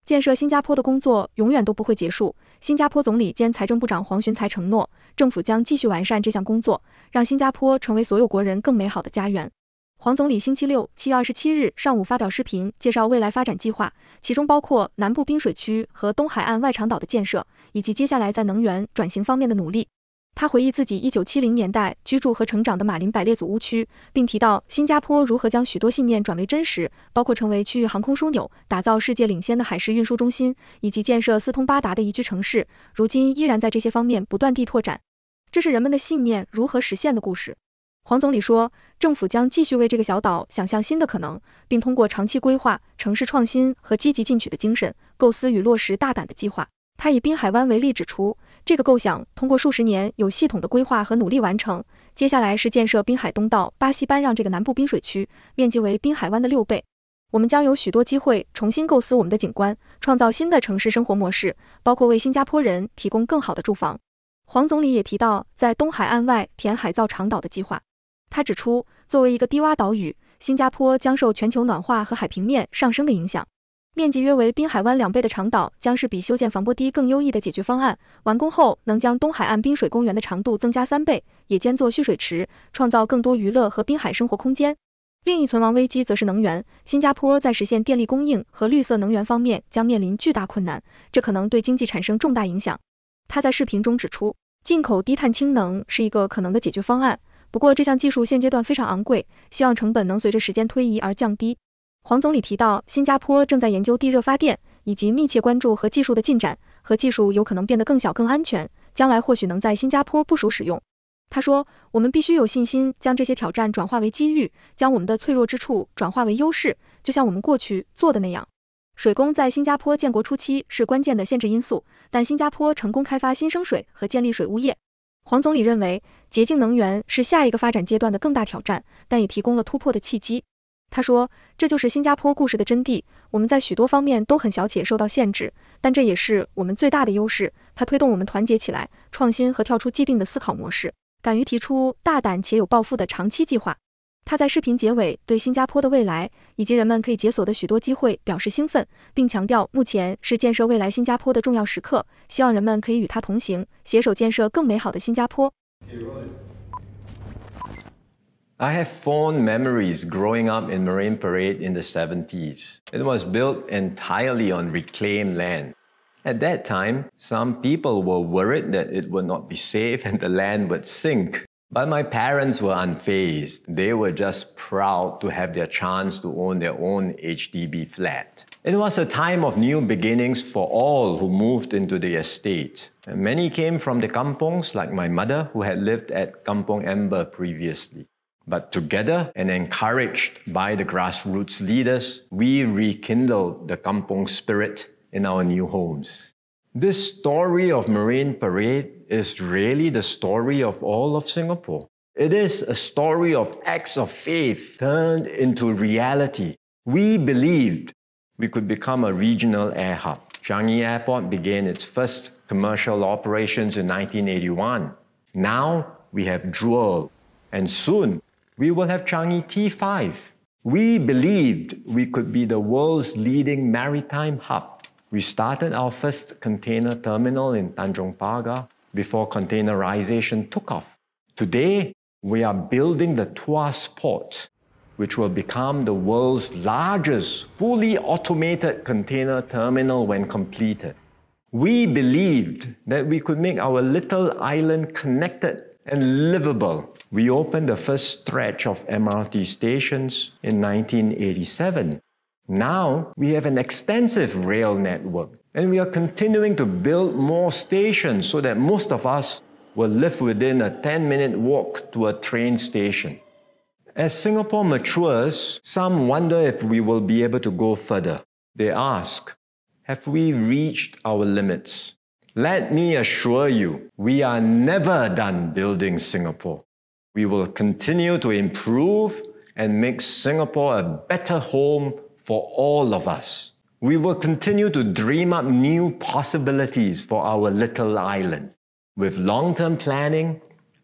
建设新加坡的工作永远都不会结束。新加坡总理兼财政部长黄循财承诺，政府将继续完善这项工作，让新加坡成为所有国人更美好的家园。黄总理星期六7月27日上午发表视频，介绍未来发展计划，其中包括南部滨水区和东海岸外长岛的建设，以及接下来在能源转型方面的努力。他回忆自己1970年代居住和成长的马林百列祖屋区，并提到新加坡如何将许多信念转为真实，包括成为区域航空枢纽、打造世界领先的海事运输中心，以及建设四通八达的宜居城市，如今依然在这些方面不断地拓展。这是人们的信念如何实现的故事。黄总理说，政府将继续为这个小岛想象新的可能，并通过长期规划、城市创新和积极进取的精神，构思与落实大胆的计划。他以滨海湾为例指出，这个构想通过数十年有系统的规划和努力完成，接下来是建设滨海东道巴西班让这个南部滨水区，面积为滨海湾的6倍。我们将有许多机会重新构思我们的景观，创造新的城市生活模式，包括为新加坡人提供更好的住房。黄总理也提到在东海岸外填海造长岛的计划。他指出，作为一个低洼岛屿，新加坡将受全球暖化和海平面上升的影响。面积约为滨海湾2倍的长岛将是比修建防波堤更优异的解决方案。完工后能将东海岸滨水公园的长度增加3倍，也兼做蓄水池，创造更多娱乐和滨海生活空间。另一存亡危机则是能源，新加坡在实现电力供应和绿色能源方面将面临巨大困难，这可能对经济产生重大影响。他在视频中指出，进口低碳氢能是一个可能的解决方案，不过这项技术现阶段非常昂贵，希望成本能随着时间推移而降低。黄总理提到，新加坡正在研究地热发电，以及密切关注核技术的进展，核技术有可能变得更小更安全，将来或许能在新加坡部署使用。他说，我们必须有信心将这些挑战转化为机遇，将我们的脆弱之处转化为优势，就像我们过去做的那样。水工在新加坡建国初期是关键的限制因素，但新加坡成功开发新生水和建立水务业。黄总理认为，洁净能源是下一个发展阶段的更大挑战，但也提供了突破的契机。他说，这就是新加坡故事的真谛，我们在许多方面都很小且受到限制，但这也是我们最大的优势，它推动我们团结起来，创新和跳出既定的思考模式，敢于提出大胆且有抱负的长期计划。他在视频结尾对新加坡的未来以及人们可以解锁的许多机会表示兴奋，并强调目前是建设未来新加坡的重要时刻，希望人们可以与他同行，携手建设更美好的新加坡。I have fond memories growing up in Marine Parade in the 70s. It was built entirely on reclaimed land. At that time, some people were worried that it would not be safe and the land would sink. But my parents were unfazed. They were just proud to have their chance to own their own HDB flat. It was a time of new beginnings for all who moved into the estate. And many came from the kampongs, like my mother, who had lived at Kampong Ember previously. But together and encouraged by the grassroots leaders, we rekindled the kampong spirit in our new homes. This story of Marine Parade is really the story of all of Singapore. It is a story of acts of faith turned into reality. We believed we could become a regional air hub. Changi Airport began its first commercial operations in 1981. Now we have Jewel, and soon we will have Changi T5. We believed we could be the world's leading maritime hub. We started our first container terminal in Tanjong Pagar before containerization took off. Today, we are building the Tuas Port, which will become the world's largest fully automated container terminal when completed. We believed that we could make our little island connected and livable. We opened the first stretch of MRT stations in 1987. Now, we have an extensive rail network, and we are continuing to build more stations so that most of us will live within a 10-minute walk to a train station. As Singapore matures, some wonder if we will be able to go further. They ask, have we reached our limits? Let me assure you, we are never done building Singapore. We will continue to improve and make Singapore a better home for all of us. We will continue to dream up new possibilities for our little island. With long-term planning,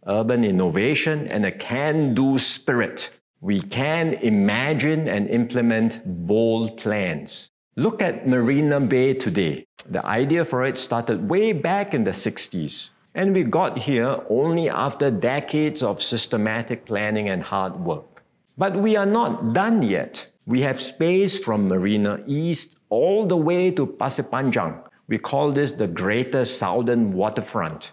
urban innovation, and a can-do spirit, we can imagine and implement bold plans. Look at Marina Bay today. The idea for it started way back in the 60s. And we got here only after decades of systematic planning and hard work. But we are not done yet. We have space from Marina East all the way to Pasir Panjang. We call this the Greater Southern Waterfront.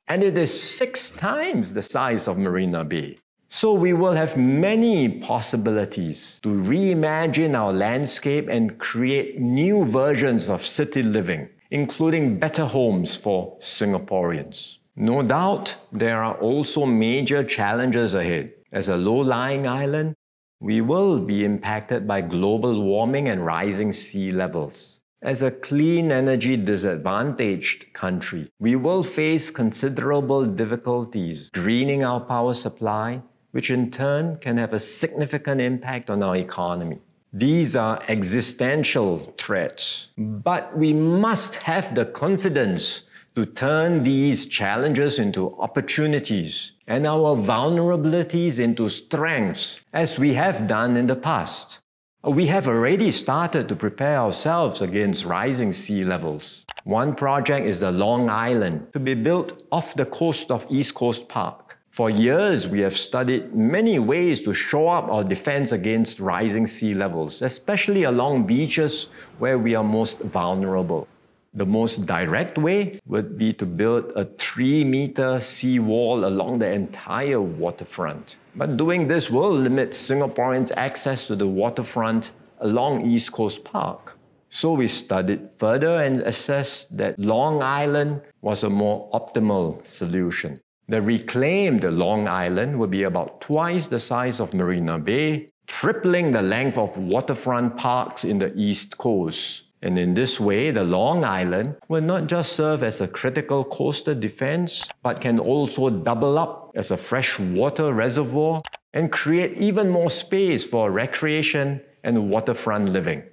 And it is 6 times the size of Marina Bay. So we will have many possibilities to reimagine our landscape and create new versions of city living, including better homes for Singaporeans. No doubt, there are also major challenges ahead. As a low-lying island, we will be impacted by global warming and rising sea levels. As a clean energy disadvantaged country, we will face considerable difficulties greening our power supply, which in turn can have a significant impact on our economy. These are existential threats, but we must have the confidence to turn these challenges into opportunities and our vulnerabilities into strengths, as we have done in the past. We have already started to prepare ourselves against rising sea levels. One project is the Long Island, to be built off the coast of East Coast Park. For years, we have studied many ways to shore up our defense against rising sea levels, especially along beaches where we are most vulnerable. The most direct way would be to build a 3-meter seawall along the entire waterfront. But doing this will limit Singaporeans' access to the waterfront along East Coast Park. So we studied further and assessed that Long Island was a more optimal solution. The reclaimed Long Island would be about twice the size of Marina Bay, tripling the length of waterfront parks in the East Coast. And in this way, the Long Island will not just serve as a critical coastal defense, but can also double up as a freshwater reservoir and create even more space for recreation and waterfront living.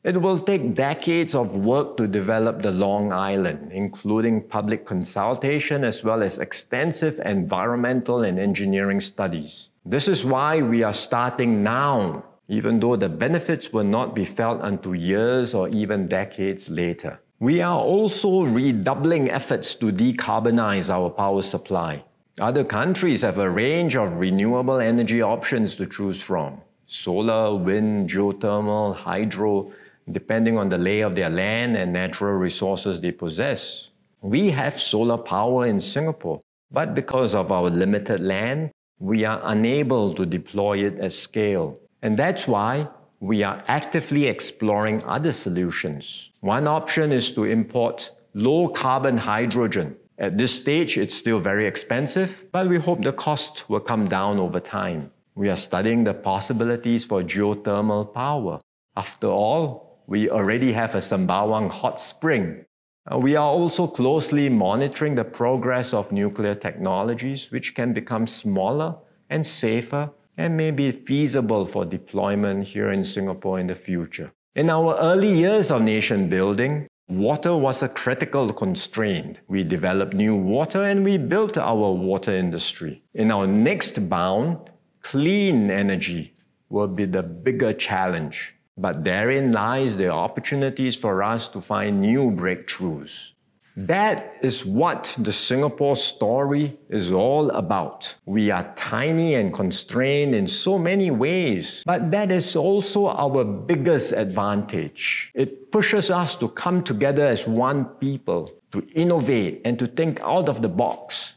It will take decades of work to develop the Long Island, including public consultation as well as extensive environmental and engineering studies. This is why we are starting now, even though the benefits will not be felt until years or even decades later. We are also redoubling efforts to decarbonize our power supply. Other countries have a range of renewable energy options to choose from: solar, wind, geothermal, hydro, depending on the lay of their land and natural resources they possess. We have solar power in Singapore, but because of our limited land, we are unable to deploy it at scale. And that's why we are actively exploring other solutions. One option is to import low-carbon hydrogen. At this stage, it's still very expensive, but we hope the cost will come down over time. We are studying the possibilities for geothermal power. After all, we already have a Sembawang hot spring. We are also closely monitoring the progress of nuclear technologies, which can become smaller and safer and may be feasible for deployment here in Singapore in the future. In our early years of nation building, water was a critical constraint. We developed new water and we built our water industry. In our next bound, clean energy will be the bigger challenge. But therein lies the opportunities for us to find new breakthroughs. That is what the Singapore story is all about. We are tiny and constrained in so many ways, but that is also our biggest advantage. It pushes us to come together as one people, to innovate and to think out of the box,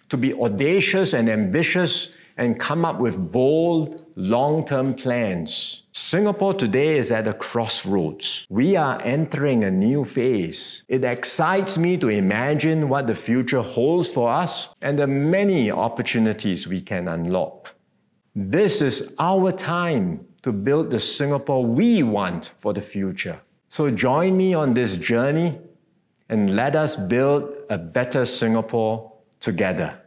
to be audacious and ambitious and come up with bold, long-term plans. Singapore today is at a crossroads. We are entering a new phase. It excites me to imagine what the future holds for us and the many opportunities we can unlock. This is our time to build the Singapore we want for the future. So join me on this journey and let us build a better Singapore together.